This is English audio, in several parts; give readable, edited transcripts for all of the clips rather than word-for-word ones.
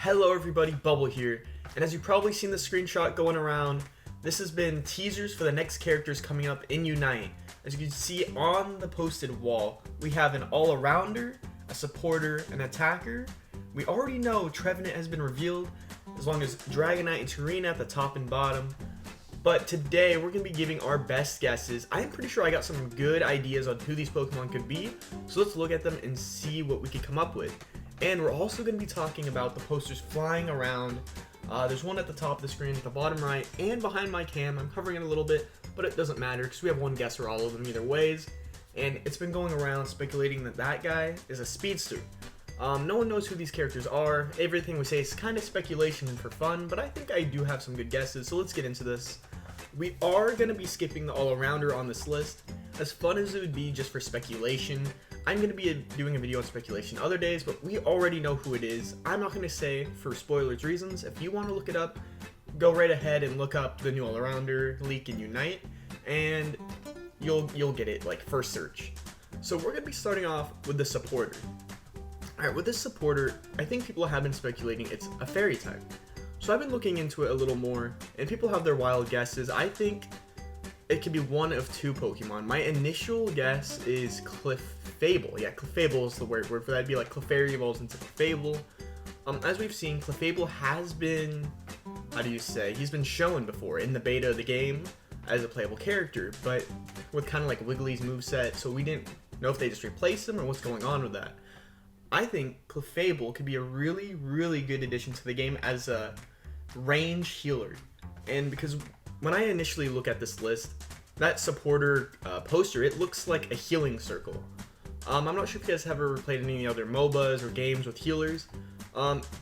Hello everybody, Bubble here, and as you've probably seen the screenshot going around, this has been teasers for the next characters coming up in Unite. As you can see on the posted wall, we have an all-arounder, a supporter, an attacker. We already know Trevenant has been revealed, as long as Dragonite and Turina at the top and bottom. But today we're going to be giving our best guesses. I'm pretty sure I got some good ideas on who these Pokemon could be, so let's look at them and see what we could come up with. And we're also going to be talking about the posters flying around. There's one at the top of the screen, at the bottom right, and behind my cam. I'm covering it a little bit, but it doesn't matter because we have one guess for all of them either ways. And it's been going around speculating that that guy is a speedster. No one knows who these characters are. Everything we say is kind of speculation and for fun, but I think I do have some good guesses, so let's get into this. We are going to be skipping the all-arounder on this list. As fun as it would be just for speculation, I'm going to be doing a video on speculation other days, but we already know who it is. I'm not going to say for spoilers reasons. If you want to look it up, go right ahead and look up the new all-arounder leak in Unite, and you'll get it like first search. So we're going to be starting off with the supporter. Alright, with this supporter, I think people have been speculating it's a fairy type. So I've been looking into it a little more, and people have their wild guesses. I think it could be one of two Pokemon. My initial guess is Clefable. Yeah, Clefable is the word for that. It'd be like Clefairy evolves into Clefable. As we've seen, Clefable has been, he's been shown before in the beta of the game as a playable character, but with kind of like Wiggly's moveset, so we didn't know if they just replaced him or what's going on with that. I think Clefable could be a really, really good addition to the game as a range healer. And because when I initially look at this list, that supporter poster, it looks like a healing circle. I'm not sure if you guys have ever played any other MOBAs or games with healers.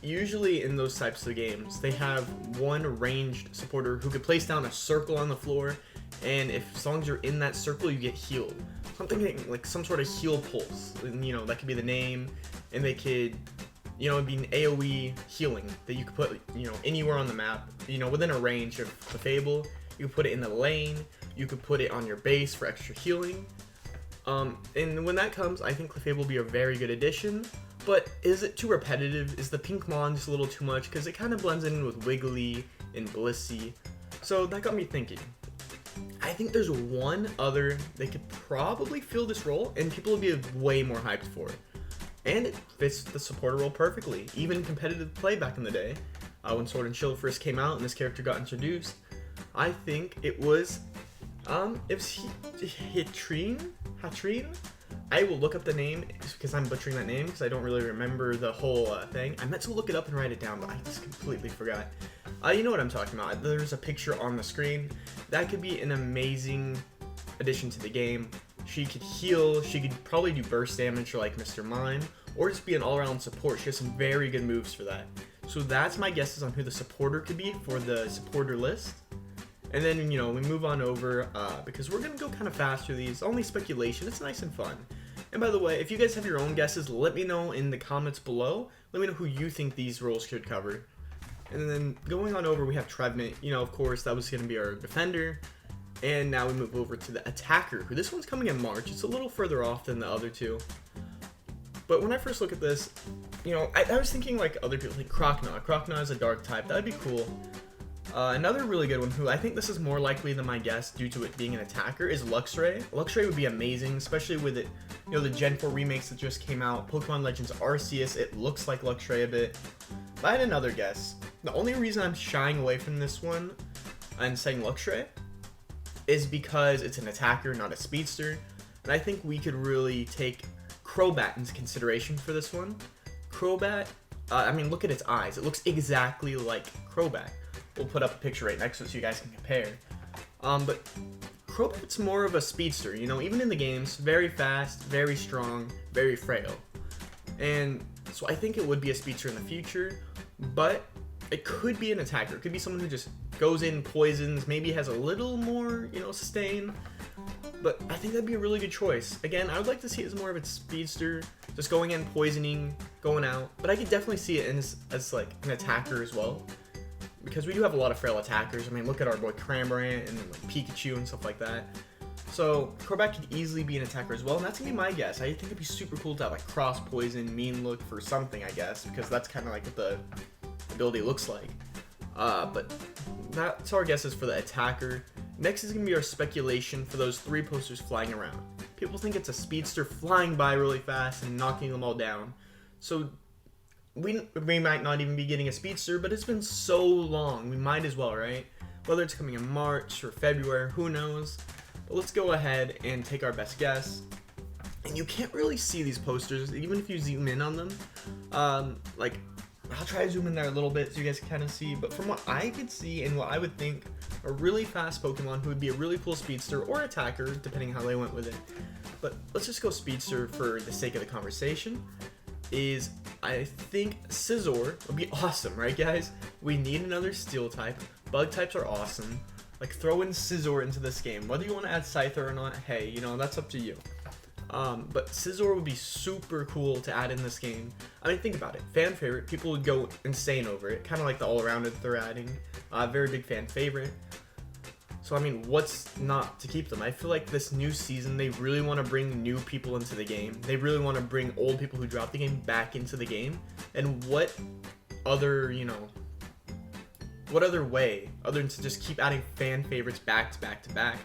Usually in those types of games, they have one ranged supporter who could place down a circle on the floor, and as long as you're in that circle, you get healed. Something like some sort of heal pulse, and, that could be the name, and they could, it'd be an AoE healing that you could put, anywhere on the map, within a range of Clefable. You could put it in the lane, you could put it on your base for extra healing. And when that comes, I think Clefable will be a very good addition. But is it too repetitive? Is the pink mon just a little too much? Because it kind of blends in with Wiggly and Blissey. So that got me thinking. I think there's one other that could probably fill this role, and people will be way more hyped for it. And it fits the supporter role perfectly, even competitive play back in the day, when Sword and Shield first came out and this character got introduced. I think it was Hatrine? I will look up the name because I'm butchering that name because I don't really remember the whole thing. I meant to look it up and write it down, but I just completely forgot. You know what I'm talking about. There's a picture on the screen. That could be an amazing addition to the game. She could heal, she could probably do burst damage like Mr. Mime, or just be an all-around support. She has some very good moves for that. So that's my guesses on who the supporter could be for the supporter list. And then, we move on over, because we're going to go kind of fast through these. Only speculation, it's nice and fun. And by the way, if you guys have your own guesses, let me know in the comments below. Let me know who you think these roles could cover. And then going on over, we have Trevenant. Of course, that was going to be our defender. And now we move over to the attacker, who this one's coming in March. It's a little further off than the other two. But when I first look at this, I was thinking like other people, like Croconaw. Croconaw is a dark type. That would be cool. Another really good one, who I think this is more likely than my guess due to it being an attacker, is Luxray. Luxray would be amazing, especially with it, the Gen 4 remakes that just came out. Pokemon Legends Arceus, it looks like Luxray a bit. But I had another guess. The only reason I'm shying away from this one and saying Luxray is because it's an attacker, not a speedster. And I think we could really take Crobat into consideration for this one. Crobat, look at its eyes. It looks exactly like Crobat. We'll put up a picture right next to it so you guys can compare. But Crobat's more of a speedster, even in the games, very fast, very strong, very frail. And so I think it would be a speedster in the future, but it could be an attacker. It could be someone who just goes in, poisons, maybe has a little more, sustain. But I think that'd be a really good choice. Again, I would like to see it as more of a speedster, just going in, poisoning, going out. But I could definitely see it as like an attacker as well. Because we do have a lot of frail attackers. Look at our boy Cramorant and like Pikachu and stuff like that. So Crobat could easily be an attacker as well, and that's gonna be my guess. I think it'd be super cool to have like cross poison, mean look for something, I guess, because that's kind of like what the ability looks like. But that's our guesses for the attacker. Next is going to be our speculation for those 3 posters flying around. People think it's a speedster flying by really fast and knocking them all down. So we might not even be getting a speedster, but it's been so long, we might as well, right? Whether it's coming in March or February, who knows? But let's go ahead and take our best guess. And you can't really see these posters, even if you zoom in on them. Like, I'll try to zoom in there a little bit so you guys can kind of see. But from what I could see and what I would think, a really fast Pokemon who would be a really cool speedster or attacker, depending how they went with it. But let's just go speedster for the sake of the conversation. Is I think Scizor would be awesome, right guys? We need another steel type. Bug types are awesome. Like, throw in Scizor into this game. Whether you want to add Scyther or not, hey, you know, that's up to you. But Scizor would be super cool to add in this game. I mean, think about it. Fan favorite. People would go insane over it. Kind of like the all-arounder that they're adding. Very big fan favorite. So, I mean, what's not to keep them? I feel like this new season, they really want to bring new people into the game. They really want to bring old people who dropped the game back into the game. And what other, you know, what other way, other than to just keep adding fan favorites back to back to back?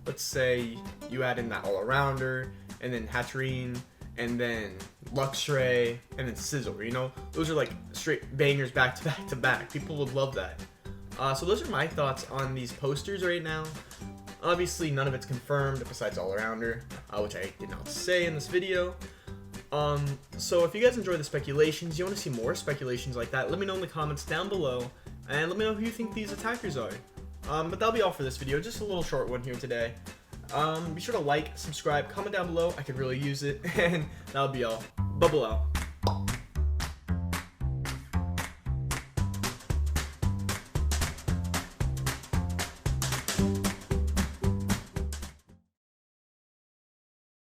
Let's say you add in that all-arounder, and then Hatterene, and then Luxray, and then Scizor, you know? Those are like straight bangers back to back to back. People would love that. So those are my thoughts on these posters right now. Obviously, none of it's confirmed besides all-arounder, which I did not say in this video. So if you guys enjoy the speculations, you want to see more speculations like that, let me know in the comments down below, and let me know who you think these attackers are. But that'll be all for this video, just a little short one here today. Be sure to like, subscribe, comment down below, I could really use it, and that'll be all. Bubble out.